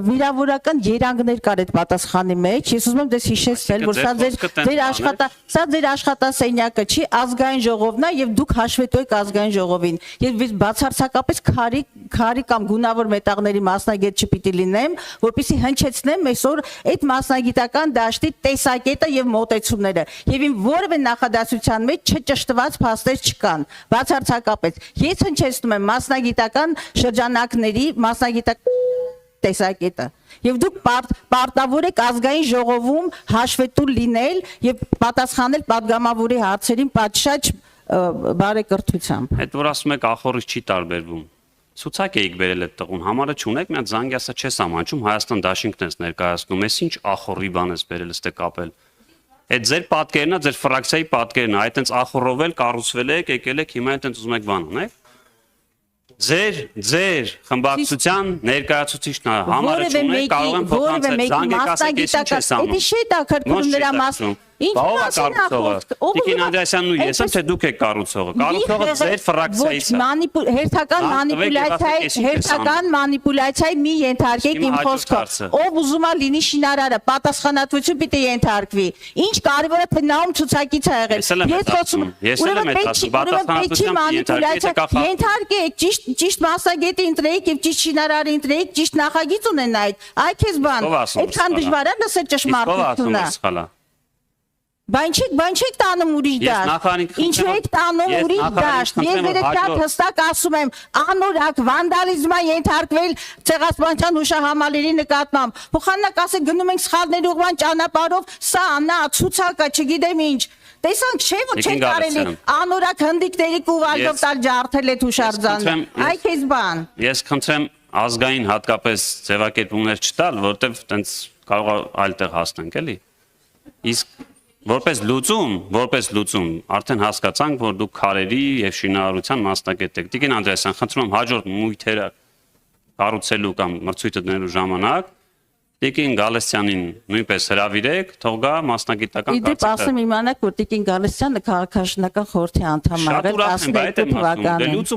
վիրավորական երանգներ կար այդ պատասխանի մեջ, ես ուզում եմ դες հիշեցնել, որ սա ձեր աշխատասենյակը չի, ազգային ժողովն է եւ դուք հաշվետու եք ազգային ժողովին։ Ես բացարձակապես քարի կամ գունավոր մետաղների մասնագետ չպիտի լինեմ, որպեսզի հնչեցնեմ այսօր այդ մասնագիտական դաշտի տեսակետը եւ մոտեցումները։ Եվ իմ որևէ նախադասության մեջ չճշտված փաստեր չկան։ Բացարձակապես ես հնչեցնում եմ մասնագիտական շրջանակների մասնագիտական տեսակետը եւ դուք պարտավոր եք ազգային ժողովում հաշվետու լինել եւ պատասխանել падգամավորի հարցերին պատշաճ բարեկրթությամբ։ Այդ որ ասում եք ախորից չի տարբերվում։ Ցուցակ էիք բերել այդ տղուն, համարը չունեք, մի հատ զանգյասը չես ամաչում, Հայաստան դաշինքն ես ներկայացնում, ես ինչ ախորի բան ես բերել ստե կապել։ Այդ ձեր պատկերն է, ձեր ֆրակցիայի պատկերն է, այդ տենց ախորով էլ կառուցվել եք, եկել եք, հիմա տենց ուզում եք բան անեք։ Ձեր խմբակցության ներկայացուցիչն է, համարը չունեք, կարող եմ փոխանցել, զանգեք ասեք, ես ինչ ես անում։ Դա չէ, դա քրքրումների մաս։ Ինչ կառուցողը։ Տիկին Անդրեասյանն ու ես եմ, թե դուք եք կառուցողը։ Կառուցողը ձեր ֆրակցիայից է։ Հերթական մանիպուլյացիայի մի ենթարկեք իմ խոսքը։ Ով ուզում է լինի շինարարը, պատասխանատվություն պիտի ենթարկվի։ Ինչ կարևորը թե նա ում ցուցակից է եղել։ Ես խոսում եմ, ենթարկեք, ճիշտ մասնագետի ընտրեիք եւ ճիշտ շինարարի ընտրեիք, ճիշտ նախագիծ ունենայիք։ Այ քեզ բան։ Այդքան դժվար է լսել ճշմարտությունը։ Բան չեք տանում ուրիշ դաշտ, ինչու եք տանում ուրիշ դաշտ, ես շատ հստակ ասում եմ, անորակ վանդալիզմա ենթարկվել Ցեղասպանության հուշահամալիրի նկատմամբ, փոխանակ ասեք գնում ենք սխալների ուղղման ճանապարհով, սա նա ցուցակը չգիտեմ ինչ, տեսանք չէ որ չեն կարելի անորակ հնդիկների կուվալյով տալ ջարդել այդ հուշարձանը, այ քեզ բան։ Ես խնդրեմ ազգային հատկապես ձևակերպումներ չտալ, որտեվ տենց կարող է այլ տեղ հասնենք, էլի։ Իսկ որպես լուծում, արդեն հասկացանք, որ դուք քարերի եւ շինարարության մասնագետ եք։ Տիկին Անդրեասյան, խնդրում եմ հաջորդ մույթերը կառուցելու կամ մրցույթը դնելու ժամանակ Տիկին Գալստյանին նույնպես հրավիրեք, թող գա մասնագիտական կարծիքը։ Իդեպ ասեմ իմանաք, որ Տիկին Գալստյանը քաղաքաշինական խորհրդի անդամ է եղել 12 թվականին։